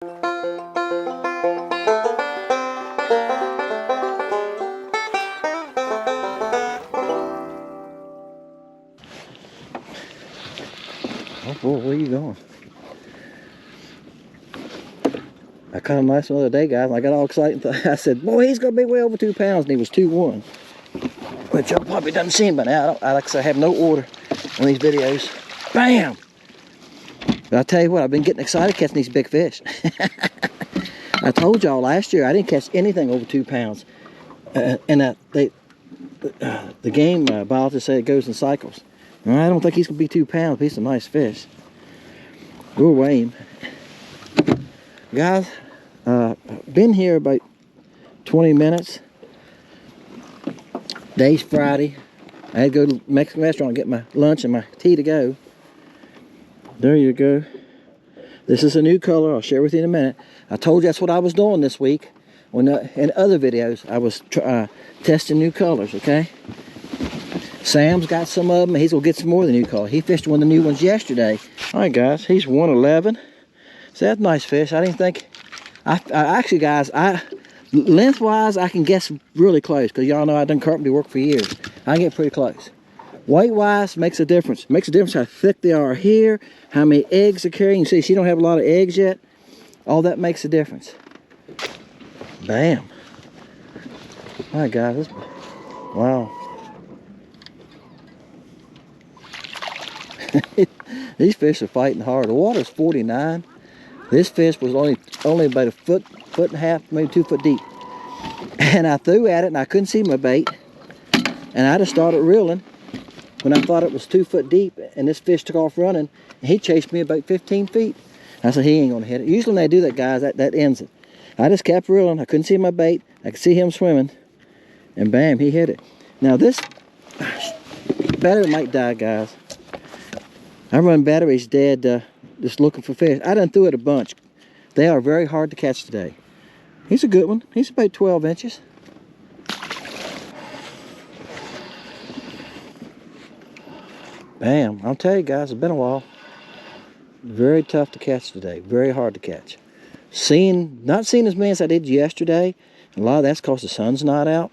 Oh boy, where are you going? I caught him last the other day, guys, and I got all excited. I said, boy, he's going to be way over 2 pounds, and he was 2.1. Which y'all probably doesn't see him by now. I like I said, I have no order on these videos. Bam! But I tell you what, I've been getting excited catching these big fish. I told y'all last year I didn't catch anything over 2 pounds. The game biologist said it goes in cycles. And I don't think he's going to be 2 pounds, but he's a nice fish. We'll weigh him. Guys, been here about 20 minutes. Day's Friday. I had to go to the Mexican restaurant and get my lunch and my tea to go. There you go. This is a new color. I'll share with you in a minute. I told you that's what I was doing this week. In other videos, I was testing new colors, okay? Sam's got some of them. He's going to get some more of the new color. He fished one of the new ones yesterday. All right, guys. He's 111. So that's a nice fish. I didn't think... actually, guys, lengthwise, I can guess really close because y'all know I've done carpentry work for years. I can get pretty close. Weight-wise makes a difference. Makes a difference how thick they are here, how many eggs they're carrying. You see, she don't have a lot of eggs yet. All that makes a difference. Bam. All right, guys. Wow. These fish are fighting hard. The water's 49. This fish was only about a foot and a half, maybe 2 foot deep. And I threw at it and I couldn't see my bait. And I just started reeling when I thought it was 2 foot deep, and this fish took off running, and he chased me about 15 feet. I said, he ain't gonna hit it. Usually when they do that, guys, that ends it. I just kept reeling. I couldn't see my bait. I could see him swimming, and bam, he hit it. Now this battery might die, guys. I run batteries dead just looking for fish. I done threw it a bunch. They are very hard to catch today. He's a good one. He's about 12 inches. Bam. I'll tell you guys, it's been a while. Very tough to catch today. Very hard to catch. Not seeing as many as I did yesterday. A lot of that's because the sun's not out.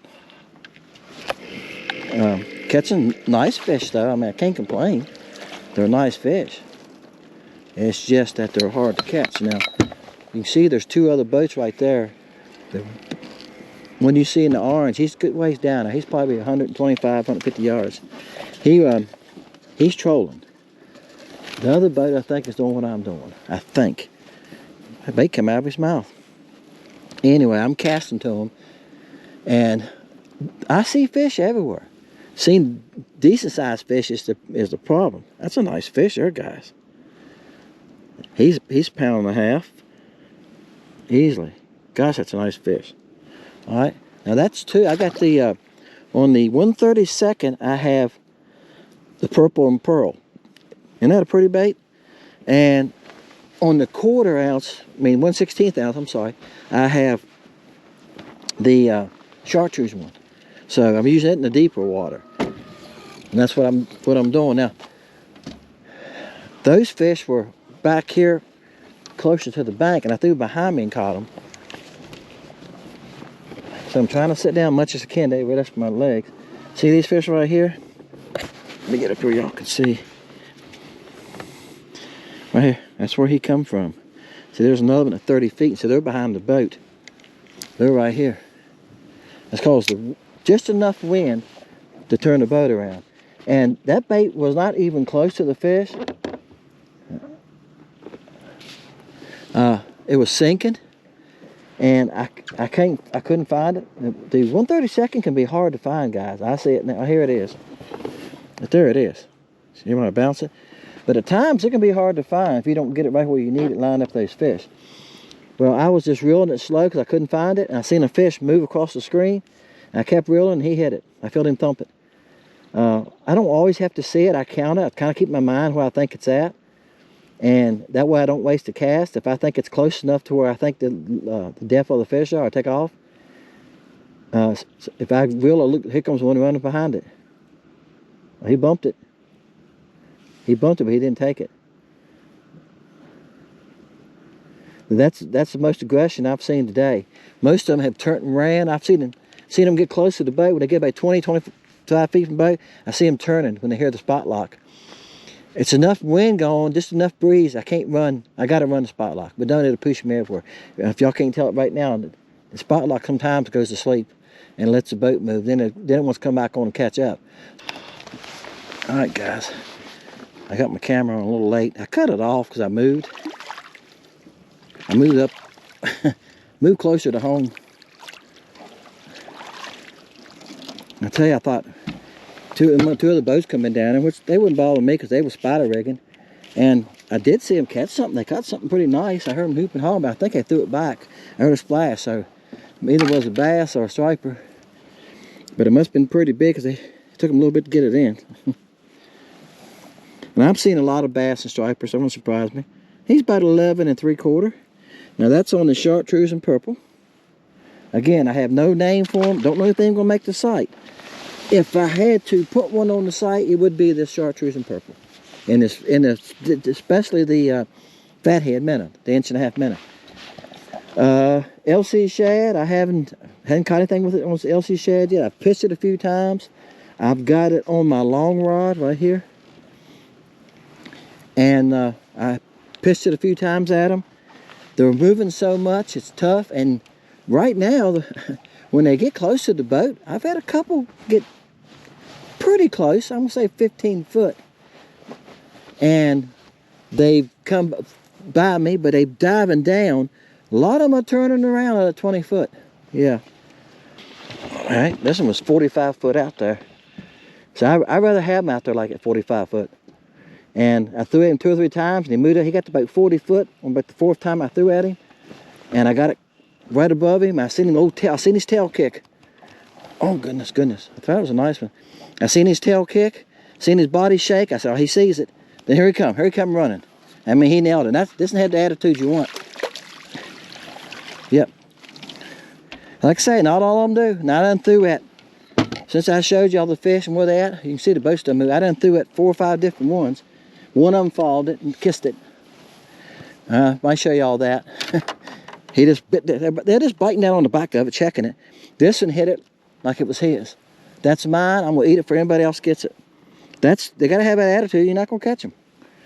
Catching nice fish though. I mean, I can't complain. They're nice fish. It's just that they're hard to catch. Now, you can see there's 2 other boats right there. When you see in the orange, he's a good ways down. Now, he's probably 125, 150 yards. He's trolling. The other boat, I think, is doing what I'm doing. I think. The bait come out of his mouth. Anyway, I'm casting to him, and I see fish everywhere. Seeing decent sized fish is the problem. That's a nice fish there, guys. He's a pound and a half. Easily. Gosh, that's a nice fish. Alright. Now that's 2. I got the on the 132nd I have the purple and pearl. Isn't that a pretty bait? And on the 1/16 ounce, I'm sorry, I have the chartreuse one. So I'm using it in the deeper water. And that's what I'm doing. Now, those fish were back here closer to the bank, and I threw behind me and caught them. So I'm trying to sit down much as I can. They rest my legs. See these fish right here? Let me get up here, y'all can see. Right here, that's where he come from. See, there's another one at 30 feet. So they're behind the boat. They're right here. That's caused just enough wind to turn the boat around. And that bait was not even close to the fish. It was sinking, and I couldn't find it. The 132nd can be hard to find, guys. I see it now. Here it is. But there it is. See when I bounce it? But at times it can be hard to find if you don't get it right where you need it lined up those fish. Well, I was just reeling it slow because I couldn't find it, and I seen a fish move across the screen, and I kept reeling, and he hit it. I felt him thump it. I don't always have to see it. I count it. I kind of keep my mind where I think it's at. And that way I don't waste a cast. If I think it's close enough to where I think the depth of the fish are, I take off. If I reel, look, here comes one running behind it. He bumped it. He bumped it, but he didn't take it. That's the most aggression I've seen today. Most of them have turned and ran. I've seen them get close to the boat. When they get about 20, 25 feet from the boat, I see them turning when they hear the spot lock. It's enough wind going, just enough breeze. I can't run. I got to run the spot lock, but don't it'll push me everywhere. If y'all can't tell it right now, the spot lock sometimes goes to sleep and lets the boat move. Then it wants to come back on and catch up. All right, guys. I got my camera on a little late. I cut it off because I moved. I moved up, moved closer to home. I tell you, I thought two of the boats coming down, in which they wouldn't bother me because they were spider rigging. And I did see them catch something. They caught something pretty nice. I heard them hooping home, but I think I threw it back. I heard a splash, so either was a bass or a striper. But it must have been pretty big because it took them a little bit to get it in. And I'm seeing a lot of bass and stripers. That won't surprise me. He's about 11 3/4. Now that's on the chartreuse and purple. Again, I have no name for him. Don't know if they're going to make the site. If I had to put one on the site, it would be this chartreuse and purple. Especially the Fathead minnow, the 1.5 minnow. LC shad, I hadn't caught anything with it on LC shad yet. I've fished it a few times. I've got it on my long rod right here. And I fished it a few times at them. They're moving so much, it's tough. And right now, when they get close to the boat, I've had a couple get pretty close. I'm gonna say 15 foot. And they've come by me, but they're diving down. A lot of them are turning around at 20 foot. Yeah. All right, this one was 45 foot out there. So I'd rather have them out there like at 45 foot. And I threw at him 2 or 3 times, and he moved up. He got to about 40 foot on about the 4th time I threw at him. And I got it right above him. I seen him I seen his tail kick. Oh, goodness. I thought it was a nice one. I seen his tail kick, seen his body shake. I said, oh, he sees it. Then here he come running. I mean, he nailed it. This one had the attitude you want. Yep. Like I say, not all of them do. Now I done threw at, since I showed y'all the fish and where they at, you can see the boat still move. I done threw at 4 or 5 different ones. One of them followed it and kissed it. Might show y'all that. He just bit it. They're just biting down on the back of it, checking it. This one hit it like it was his. That's mine. I'm gonna eat it for anybody else gets it. They gotta have that attitude. You're not gonna catch them.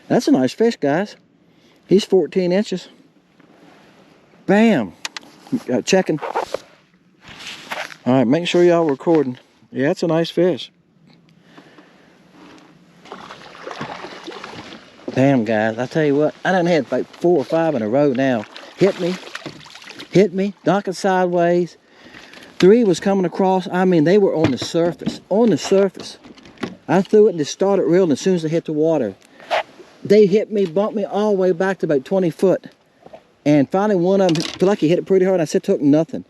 That's a nice fish, guys. He's 14 inches. Bam. Checking. All right, making sure y'all recording. Yeah, that's a nice fish. Damn, guys, I tell you what, I done had about 4 or 5 in a row now. Hit me, knocking sideways. 3 was coming across. I mean, they were on the surface, I threw it and just started reeling as soon as they hit the water. They hit me, bumped me all the way back to about 20 foot. And finally one of them, feel like he hit it pretty hard, and I said took nothing.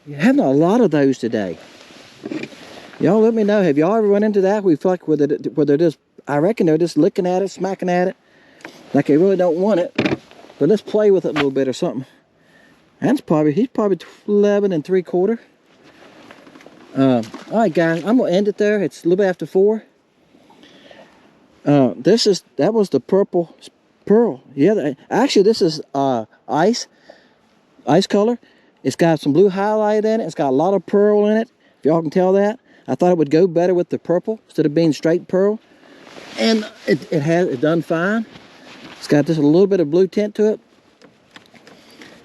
You're having a lot of those today. Y'all let me know, have y'all ever run into that? We feel like where they're just, I reckon they're just looking at it, smacking at it, like they really don't want it. But let's play with it a little bit or something. He's probably 11 3/4. All right, guys, I'm gonna end it there. It's a little bit after 4. That was the purple pearl. Yeah, actually this is ice color. It's got some blue highlight in it. It's got a lot of pearl in it. If y'all can tell that. I thought it would go better with the purple instead of being straight pearl. And it done fine. It's got just a little bit of blue tint to it.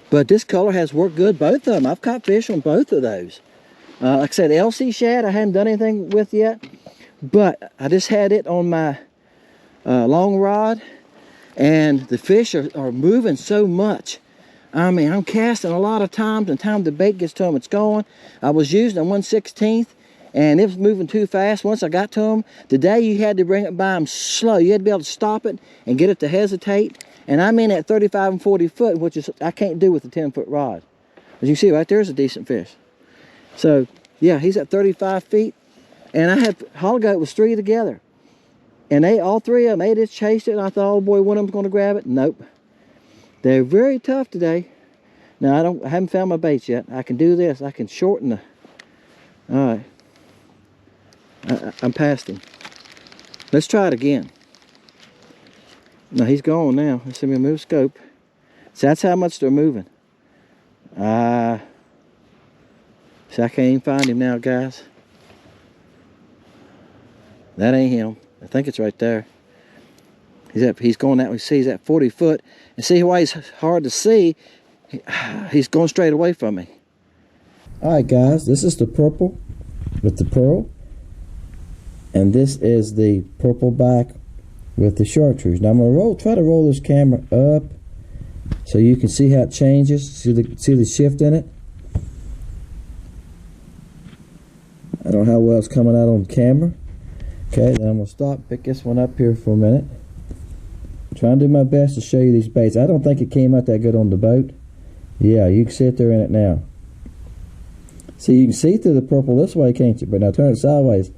But this color has worked good, both of them. I've caught fish on both of those. Like I said, LC shad I haven't done anything with yet. But I just had it on my long rod. And the fish are moving so much. I mean, I'm casting a lot of times, and the time the bait gets to them, it's going. I was using a 1/16, and it was moving too fast. Once I got to them, today you had to bring it by them slow. You had to be able to stop it and get it to hesitate. And I'm in at 35 and 40 foot, which is I can't do with a 10-foot rod. As you see right there's a decent fish. So yeah, he's at 35 feet, and I had Hologoat was 3 together. And all 3 of them, they just chased it, and I thought, oh boy, one of them's going to grab it. Nope. They're very tough today. Now, I haven't found my baits yet. I can do this. I can shorten the... All right. I'm past him. Let's try it again. Now, he's gone now. Let's see me move scope. So that's how much they're moving. See, I can't even find him now, guys. That ain't him. I think it's right there. He's going that way. See, he's at 40 foot. And see why he's hard to see? He's going straight away from me. Alright guys, this is the purple with the pearl. And this is the purple back with the chartreuse. Now I'm going to try to roll this camera up so you can see how it changes. See the shift in it? I don't know how well it's coming out on camera. Okay, then I'm going to stop, pick this one up here for a minute. Trying to do my best to show you these baits. I don't think it came out that good on the boat. Yeah, you can see it there in it now. See, you can see through the purple this way, can't you? But now turn it sideways.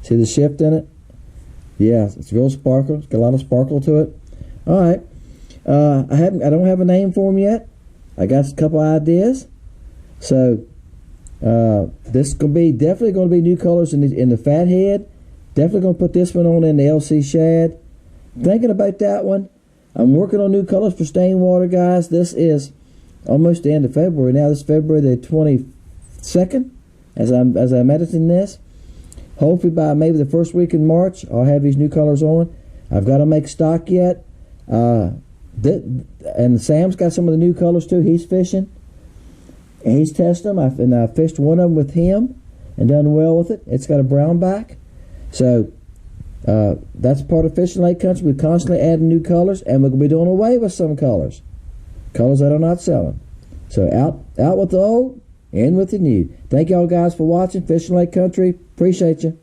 See the shift in it? Yeah, it's real sparkle. It's got a lot of sparkle to it. All right. I don't have a name for them yet. I got a couple ideas. So this is definitely going to be new colors in the Fathead. Definitely going to put this one on in the LC Shad. Thinking about that one. I'm working on new colors for stain water, guys. This is almost the end of February now. This is February the 22nd as I'm editing this. Hopefully by maybe the first week in March I'll have these new colors on. I've got to make stock yet. And Sam's got some of the new colors too. He's fishing and he's testing them. I fished one of them with him and done well with it. It's got a brown back. So that's part of Fishing Lake Country. We're constantly adding new colors, and we're going to be doing away with some colors that are not selling. So out with the old, in with the new. Thank y'all guys for watching Fishing Lake Country. Appreciate you.